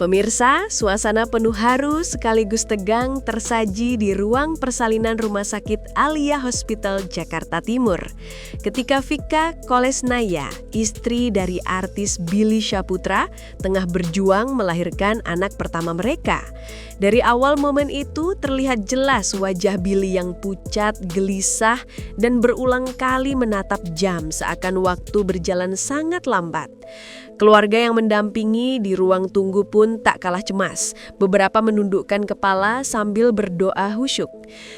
Pemirsa, suasana penuh haru sekaligus tegang tersaji di ruang persalinan Rumah Sakit Alia Hospital Jakarta Timur. Ketika Vika Kolesnaya, istri dari artis Billy Syahputra, tengah berjuang melahirkan anak pertama mereka. Dari awal momen itu terlihat jelas wajah Billy yang pucat, gelisah, dan berulang kali menatap jam seakan waktu berjalan sangat lambat. Keluarga yang mendampingi di ruang tunggu pun tak kalah cemas. Beberapa menundukkan kepala sambil berdoa khusyuk.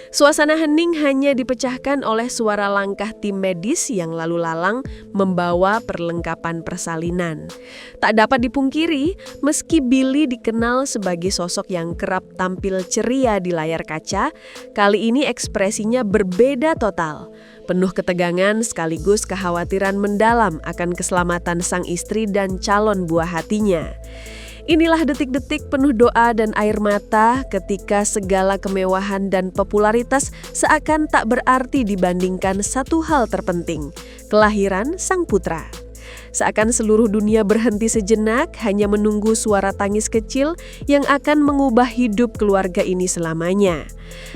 Suasana hening hanya dipecahkan oleh suara langkah tim medis yang lalu lalang membawa perlengkapan persalinan. Tak dapat dipungkiri, meski Billy dikenal sebagai sosok yang kerap tampil ceria di layar kaca, kali ini ekspresinya berbeda total. Penuh ketegangan sekaligus kekhawatiran mendalam akan keselamatan sang istri dan calon buah hatinya. Inilah detik-detik penuh doa dan air mata ketika segala kemewahan dan popularitas seakan tak berarti dibandingkan satu hal terpenting, kelahiran sang putra. Seakan seluruh dunia berhenti sejenak hanya menunggu suara tangis kecil yang akan mengubah hidup keluarga ini selamanya.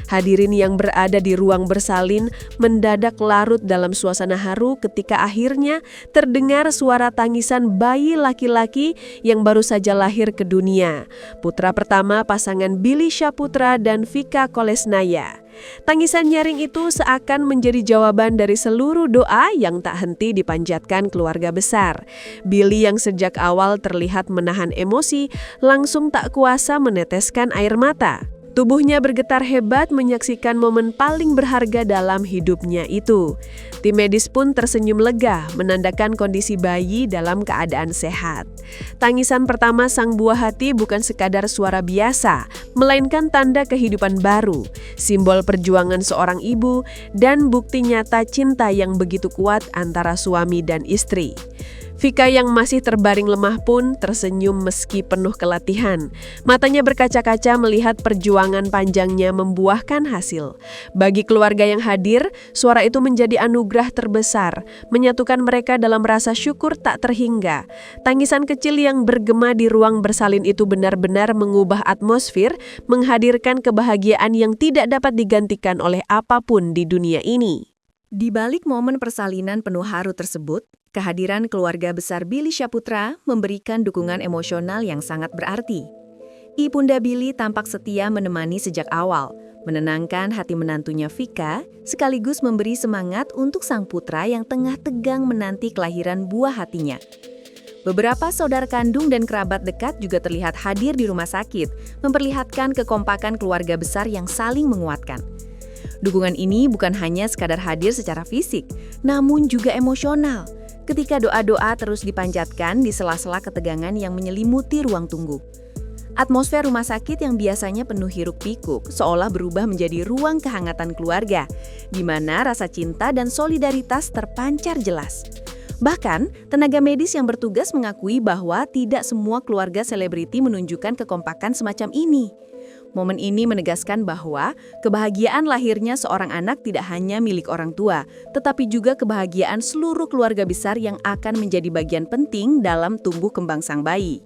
Hadirin yang berada di ruang bersalin mendadak larut dalam suasana haru ketika akhirnya terdengar suara tangisan bayi laki-laki yang baru saja lahir ke dunia. Putra pertama pasangan Billy Syahputra dan Vika Kolesnaya. Tangisan nyaring itu seakan menjadi jawaban dari seluruh doa yang tak henti dipanjatkan keluarga besar. Billy yang sejak awal terlihat menahan emosi, langsung tak kuasa meneteskan air mata. Tubuhnya bergetar hebat menyaksikan momen paling berharga dalam hidupnya itu. Tim medis pun tersenyum lega menandakan kondisi bayi dalam keadaan sehat. Tangisan pertama sang buah hati bukan sekadar suara biasa, melainkan tanda kehidupan baru, simbol perjuangan seorang ibu, dan bukti nyata cinta yang begitu kuat antara suami dan istri. Vika yang masih terbaring lemah pun tersenyum meski penuh kelatihan. Matanya berkaca-kaca melihat perjuangan panjangnya membuahkan hasil. Bagi keluarga yang hadir, suara itu menjadi anugerah terbesar, menyatukan mereka dalam rasa syukur tak terhingga. Tangisan kecil yang bergema di ruang bersalin itu benar-benar mengubah atmosfer, menghadirkan kebahagiaan yang tidak dapat digantikan oleh apapun di dunia ini. Di balik momen persalinan penuh haru tersebut, kehadiran keluarga besar Billy Syahputra memberikan dukungan emosional yang sangat berarti. Ibunda Billy tampak setia menemani sejak awal, menenangkan hati menantunya Vika, sekaligus memberi semangat untuk sang putra yang tengah tegang menanti kelahiran buah hatinya. Beberapa saudara kandung dan kerabat dekat juga terlihat hadir di rumah sakit, memperlihatkan kekompakan keluarga besar yang saling menguatkan. Dukungan ini bukan hanya sekadar hadir secara fisik, namun juga emosional. Ketika doa-doa terus dipanjatkan di sela-sela ketegangan yang menyelimuti ruang tunggu. Atmosfer rumah sakit yang biasanya penuh hiruk-pikuk seolah berubah menjadi ruang kehangatan keluarga, di mana rasa cinta dan solidaritas terpancar jelas. Bahkan, tenaga medis yang bertugas mengakui bahwa tidak semua keluarga selebriti menunjukkan kekompakan semacam ini. Momen ini menegaskan bahwa kebahagiaan lahirnya seorang anak tidak hanya milik orang tua, tetapi juga kebahagiaan seluruh keluarga besar yang akan menjadi bagian penting dalam tumbuh kembang sang bayi.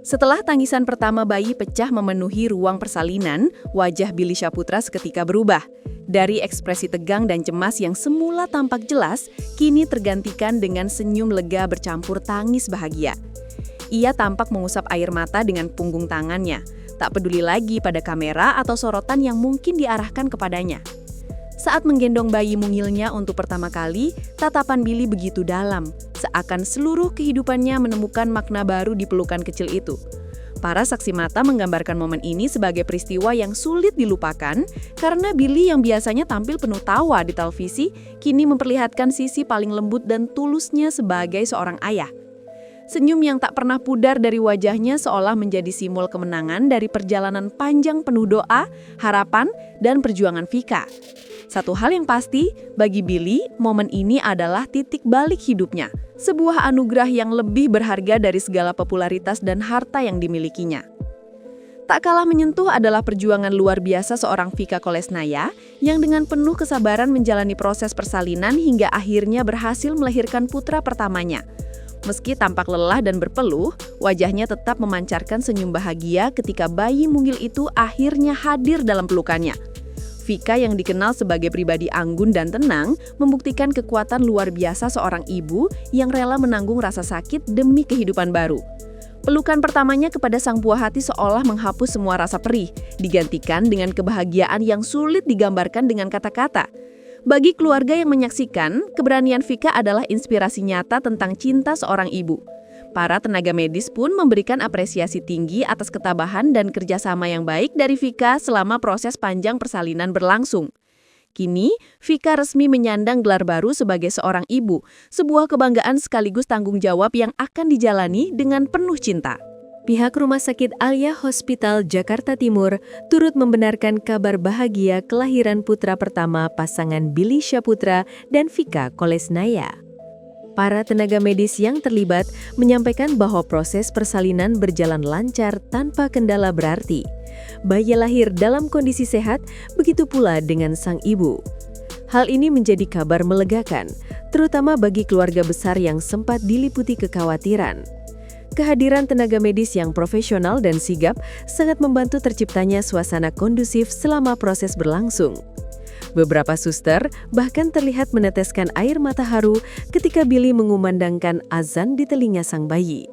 Setelah tangisan pertama bayi pecah memenuhi ruang persalinan, wajah Billy Syahputra seketika berubah. Dari ekspresi tegang dan cemas yang semula tampak jelas, kini tergantikan dengan senyum lega bercampur tangis bahagia. Ia tampak mengusap air mata dengan punggung tangannya, tak peduli lagi pada kamera atau sorotan yang mungkin diarahkan kepadanya. Saat menggendong bayi mungilnya untuk pertama kali, tatapan Billy begitu dalam, seakan seluruh kehidupannya menemukan makna baru di pelukan kecil itu. Para saksi mata menggambarkan momen ini sebagai peristiwa yang sulit dilupakan karena Billy yang biasanya tampil penuh tawa di televisi, kini memperlihatkan sisi paling lembut dan tulusnya sebagai seorang ayah. Senyum yang tak pernah pudar dari wajahnya seolah menjadi simbol kemenangan dari perjalanan panjang penuh doa, harapan, dan perjuangan Vika. Satu hal yang pasti, bagi Billy, momen ini adalah titik balik hidupnya. Sebuah anugerah yang lebih berharga dari segala popularitas dan harta yang dimilikinya. Tak kalah menyentuh adalah perjuangan luar biasa seorang Vika Kolesnaya yang dengan penuh kesabaran menjalani proses persalinan hingga akhirnya berhasil melahirkan putra pertamanya. Meski tampak lelah dan berpeluh, wajahnya tetap memancarkan senyum bahagia ketika bayi mungil itu akhirnya hadir dalam pelukannya. Vika yang dikenal sebagai pribadi anggun dan tenang, membuktikan kekuatan luar biasa seorang ibu yang rela menanggung rasa sakit demi kehidupan baru. Pelukan pertamanya kepada sang buah hati seolah menghapus semua rasa perih, digantikan dengan kebahagiaan yang sulit digambarkan dengan kata-kata. Bagi keluarga yang menyaksikan, keberanian Vika adalah inspirasi nyata tentang cinta seorang ibu. Para tenaga medis pun memberikan apresiasi tinggi atas ketabahan dan kerjasama yang baik dari Vika selama proses panjang persalinan berlangsung. Kini, Vika resmi menyandang gelar baru sebagai seorang ibu, sebuah kebanggaan sekaligus tanggung jawab yang akan dijalani dengan penuh cinta. Pihak Rumah Sakit Alia Hospital Jakarta Timur turut membenarkan kabar bahagia kelahiran putra pertama pasangan Billy Syaputra dan Vika Kolesnaya. Para tenaga medis yang terlibat menyampaikan bahwa proses persalinan berjalan lancar tanpa kendala berarti. Bayi lahir dalam kondisi sehat, begitu pula dengan sang ibu. Hal ini menjadi kabar melegakan, terutama bagi keluarga besar yang sempat diliputi kekhawatiran. Kehadiran tenaga medis yang profesional dan sigap sangat membantu terciptanya suasana kondusif selama proses berlangsung. Beberapa suster bahkan terlihat meneteskan air mata haru ketika Billy mengumandangkan azan di telinga sang bayi.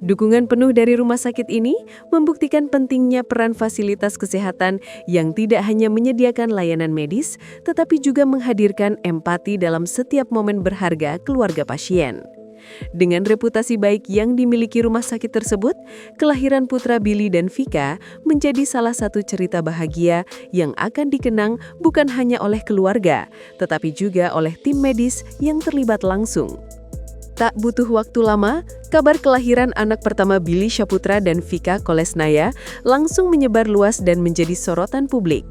Dukungan penuh dari rumah sakit ini membuktikan pentingnya peran fasilitas kesehatan yang tidak hanya menyediakan layanan medis, tetapi juga menghadirkan empati dalam setiap momen berharga keluarga pasien. Dengan reputasi baik yang dimiliki rumah sakit tersebut, kelahiran putra Billy dan Vika menjadi salah satu cerita bahagia yang akan dikenang bukan hanya oleh keluarga, tetapi juga oleh tim medis yang terlibat langsung. Tak butuh waktu lama, kabar kelahiran anak pertama Billy Syaputra dan Vika Kolesnaya langsung menyebar luas dan menjadi sorotan publik.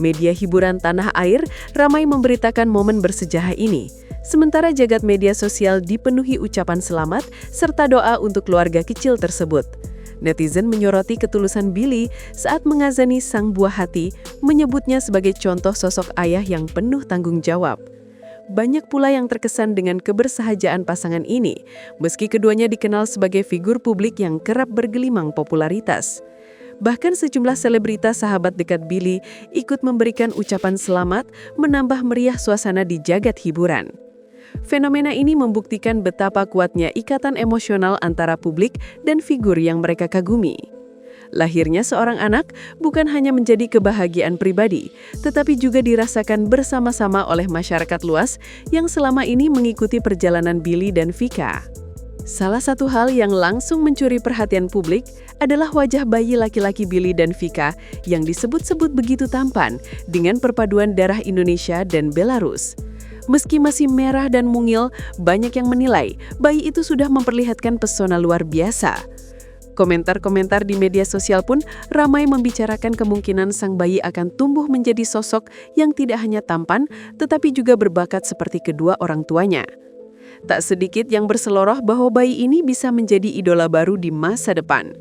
Media hiburan tanah air ramai memberitakan momen bersejarah ini. Sementara jagat media sosial dipenuhi ucapan selamat serta doa untuk keluarga kecil tersebut. Netizen menyoroti ketulusan Billy saat mengazani sang buah hati, menyebutnya sebagai contoh sosok ayah yang penuh tanggung jawab. Banyak pula yang terkesan dengan kebersahajaan pasangan ini, meski keduanya dikenal sebagai figur publik yang kerap bergelimang popularitas. Bahkan sejumlah selebritas sahabat dekat Billy ikut memberikan ucapan selamat, menambah meriah suasana di jagat hiburan. Fenomena ini membuktikan betapa kuatnya ikatan emosional antara publik dan figur yang mereka kagumi. Lahirnya seorang anak bukan hanya menjadi kebahagiaan pribadi, tetapi juga dirasakan bersama-sama oleh masyarakat luas yang selama ini mengikuti perjalanan Billy dan Vika. Salah satu hal yang langsung mencuri perhatian publik adalah wajah bayi laki-laki Billy dan Vika yang disebut-sebut begitu tampan dengan perpaduan darah Indonesia dan Belarus. Meski masih merah dan mungil, banyak yang menilai bayi itu sudah memperlihatkan pesona luar biasa. Komentar-komentar di media sosial pun ramai membicarakan kemungkinan sang bayi akan tumbuh menjadi sosok yang tidak hanya tampan, tetapi juga berbakat seperti kedua orang tuanya. Tak sedikit yang berseloroh bahwa bayi ini bisa menjadi idola baru di masa depan.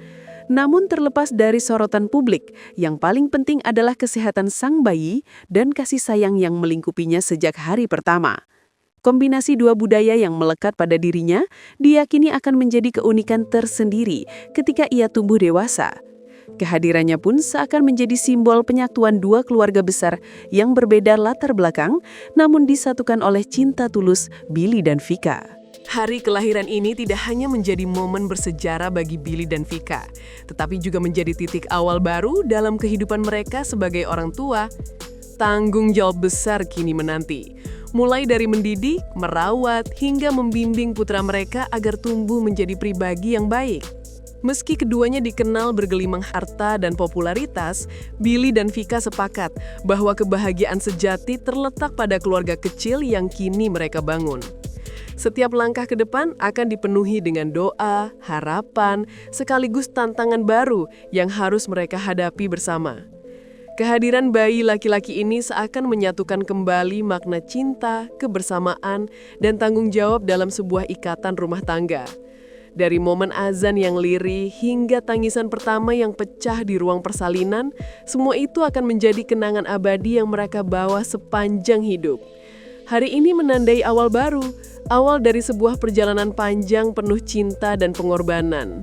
Namun terlepas dari sorotan publik, yang paling penting adalah kesehatan sang bayi dan kasih sayang yang melingkupinya sejak hari pertama. Kombinasi dua budaya yang melekat pada dirinya diyakini akan menjadi keunikan tersendiri ketika ia tumbuh dewasa. Kehadirannya pun seakan menjadi simbol penyatuan dua keluarga besar yang berbeda latar belakang, namun disatukan oleh cinta tulus Billy dan Vika. Hari kelahiran ini tidak hanya menjadi momen bersejarah bagi Billy dan Vika, tetapi juga menjadi titik awal baru dalam kehidupan mereka sebagai orang tua. Tanggung jawab besar kini menanti, mulai dari mendidik, merawat, hingga membimbing putra mereka agar tumbuh menjadi pribadi yang baik. Meski keduanya dikenal bergelimang harta dan popularitas, Billy dan Vika sepakat bahwa kebahagiaan sejati terletak pada keluarga kecil yang kini mereka bangun. Setiap langkah ke depan akan dipenuhi dengan doa, harapan, sekaligus tantangan baru yang harus mereka hadapi bersama. Kehadiran bayi laki-laki ini seakan menyatukan kembali makna cinta, kebersamaan, dan tanggung jawab dalam sebuah ikatan rumah tangga. Dari momen azan yang lirih hingga tangisan pertama yang pecah di ruang persalinan, semua itu akan menjadi kenangan abadi yang mereka bawa sepanjang hidup. Hari ini menandai awal baru, awal dari sebuah perjalanan panjang penuh cinta dan pengorbanan.